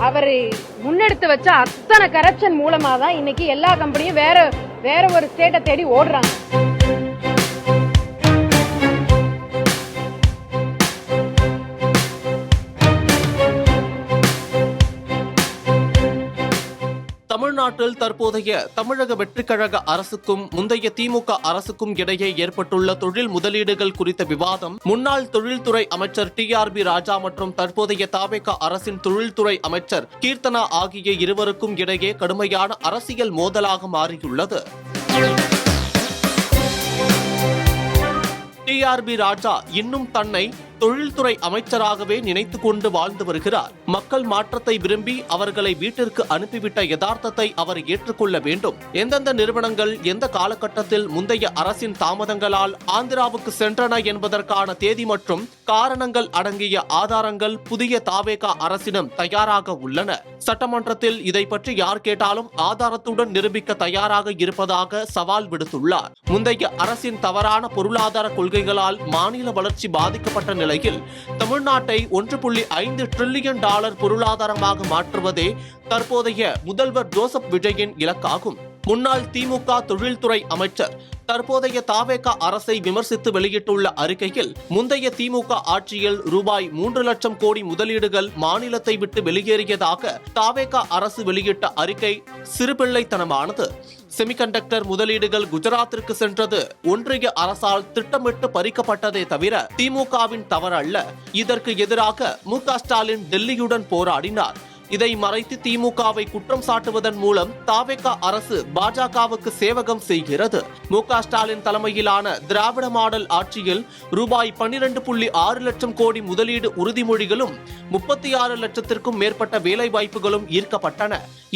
அவர் முன்னெடுத்து வச்ச அத்தனை கரப்ஷன் மூலமா தான் இன்னைக்கு எல்லா கம்பெனியும் வேற ஒரு ஸ்டேட்டை தேடி ஓடுறாங்க. தமிழ்நாட்டில் தற்போதைய தமிழக வெற்றிக் கழக அரசுக்கும் முந்தைய திமுக அரசுக்கும் இடையே ஏற்பட்டுள்ள தொழில் முதலீடுகள் குறித்த விவாதம் முன்னாள் தொழில்துறை அமைச்சர் TRB ராஜா மற்றும் தற்போதைய தவேக அரசின் தொழில்துறை அமைச்சர் கீர்த்தனா ஆகிய இருவருக்கும் இடையே கடுமையான அரசியல் மோதலாக மாறியுள்ளது. TRB ராஜா இன்னும் தன்னை தொழில்துறை அமைச்சராகவே நினைத்துக் கொண்டு வாழ்ந்து வருகிறார். மக்கள் மாற்றத்தை விரும்பி அவர்களை வீட்டிற்கு அனுப்பிவிட்ட யதார்த்தத்தை அவர் ஏற்றுக்கொள்ள வேண்டும். எந்தெந்த நிறுவனங்கள் எந்த காலகட்டத்தில் முந்தைய அரசின் தாமதங்களால் ஆந்திராவுக்கு சென்றன என்பதற்கான தேதி மற்றும் காரணங்கள் அடங்கிய ஆதாரங்கள் புதிய தவேக அரசிடம் தயாராக உள்ளன. சட்டமன்றத்தில் இதை பற்றி யார் கேட்டாலும் ஆதாரத்துடன் நிரூபிக்க தயாராக இருப்பதாக சவால் விடுத்துள்ளார். முந்தைய அரசின் தவறான பொருளாதார கொள்கைகளால் மாநில வளர்ச்சி பாதிக்கப்பட்ட நிலையில் தமிழ்நாட்டை $1.5 டிரில்லியன் பொருளாதாரமாக மாற்றுவதே தற்போதைய முதல்வர் ஜோசப் விஜயின் இலக்காகும். முன்னாள் திமுக தொழில்துறை அமைச்சர் தற்போதைய தவேக அரசை விமர்சித்து வெளியிட்டுள்ள அறிக்கையில் முந்தைய திமுக ஆட்சியில் ₹3 லட்சம் கோடி முதலீடுகள் மாநிலத்தை விட்டு வெளியேறியதாக தவேக அரசு வெளியிட்ட அறிக்கை சிறுபிள்ளைத்தனமானது. செமிகண்டக்டர் முதலீடுகள் குஜராத்திற்கு சென்றது ஒன்றிய அரசால் திட்டமிட்டு பறிக்கப்பட்டதே தவிர திமுகவின் தவறு அல்ல. இதற்கு எதிராக மு.க. ஸ்டாலின் டெல்லியுடன் போராடினார். இதை மறைத்து திமுகவை குற்றம் சாட்டுவதன் மூலம் தவேக அரசு பாஜகவுக்கு சேவகம் செய்கிறது. மு.க. ஸ்டாலின் தலைமையிலான திராவிட மாடல் ஆட்சியில் ₹12.6 லட்சம் கோடி முதலீடு உறுதிமொழிகளும் 36 லட்சத்திற்கும் மேற்பட்ட வேலை வாய்ப்புகளும் ஈர்க்கப்பட்டன.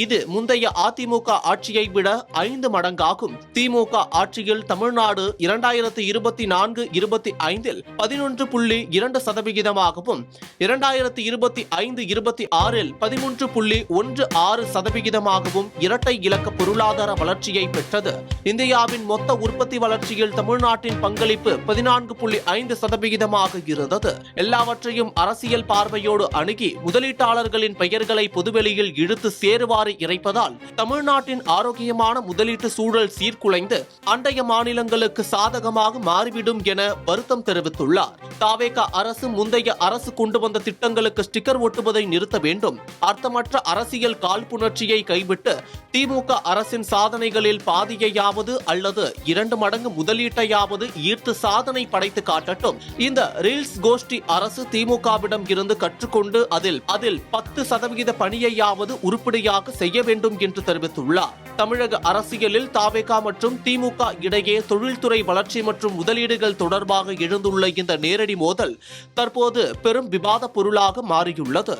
இது முந்தைய அதிமுக ஆட்சியை விட 5 மடங்காகும். திமுக ஆட்சியில் தமிழ்நாடு 2024-25 11.2%, 2025-26 13.16% இரட்டை இலக்க பொருளாதார வளர்ச்சியை பெற்றது. இந்தியாவின் மொத்த உற்பத்தி வளர்ச்சியில் தமிழ்நாட்டின் பங்களிப்பு 14.5% இருந்தது. எல்லாவற்றையும் அரசியல் பார்வையோடு அணுகி முதலீட்டாளர்களின் பெயர்களை பொதுவெளியில் இழுத்து சேருவாரி இறைப்பதால் தமிழ்நாட்டின் ஆரோக்கியமான முதலீட்டு சூழல் சீர்குலைந்து அண்டைய மாநிலங்களுக்கு சாதகமாக மாறிவிடும் என வருத்தம் தெரிவித்துள்ளார். தவேக அரசு முந்தைய அரசு கொண்டு வந்த திட்டங்களுக்கு ஸ்டிக்கர் ஒட்டுவதை நிறுத்த வேண்டும். அர்த்தமற்ற அரசியல் காழ்ப்புணர்ச்சியை கைவிட்டு திமுக அரசின் சாதனைகளில் பாதியையாவது அல்லது 2 மடங்கு முதலீட்டையாவது ஈர்த்து சாதனை படைத்து காட்டட்டும். இந்த ரீல்ஸ் கோஷ்டி அரசு திமுகவிடம் இருந்து கற்றுக்கொண்டு அதில் 10% பணியையாவது உருப்படியாக செய்ய வேண்டும் என்று தெரிவித்துள்ளார். தமிழக அரசியலில் தவேக மற்றும் திமுக இடையே தொழில்துறை வளர்ச்சி மற்றும் முதலீடுகள் தொடர்பாக எழுந்துள்ள இந்த நேரடி மோதல் தற்போது பெரும் விவாத பொருளாக மாறியுள்ளது.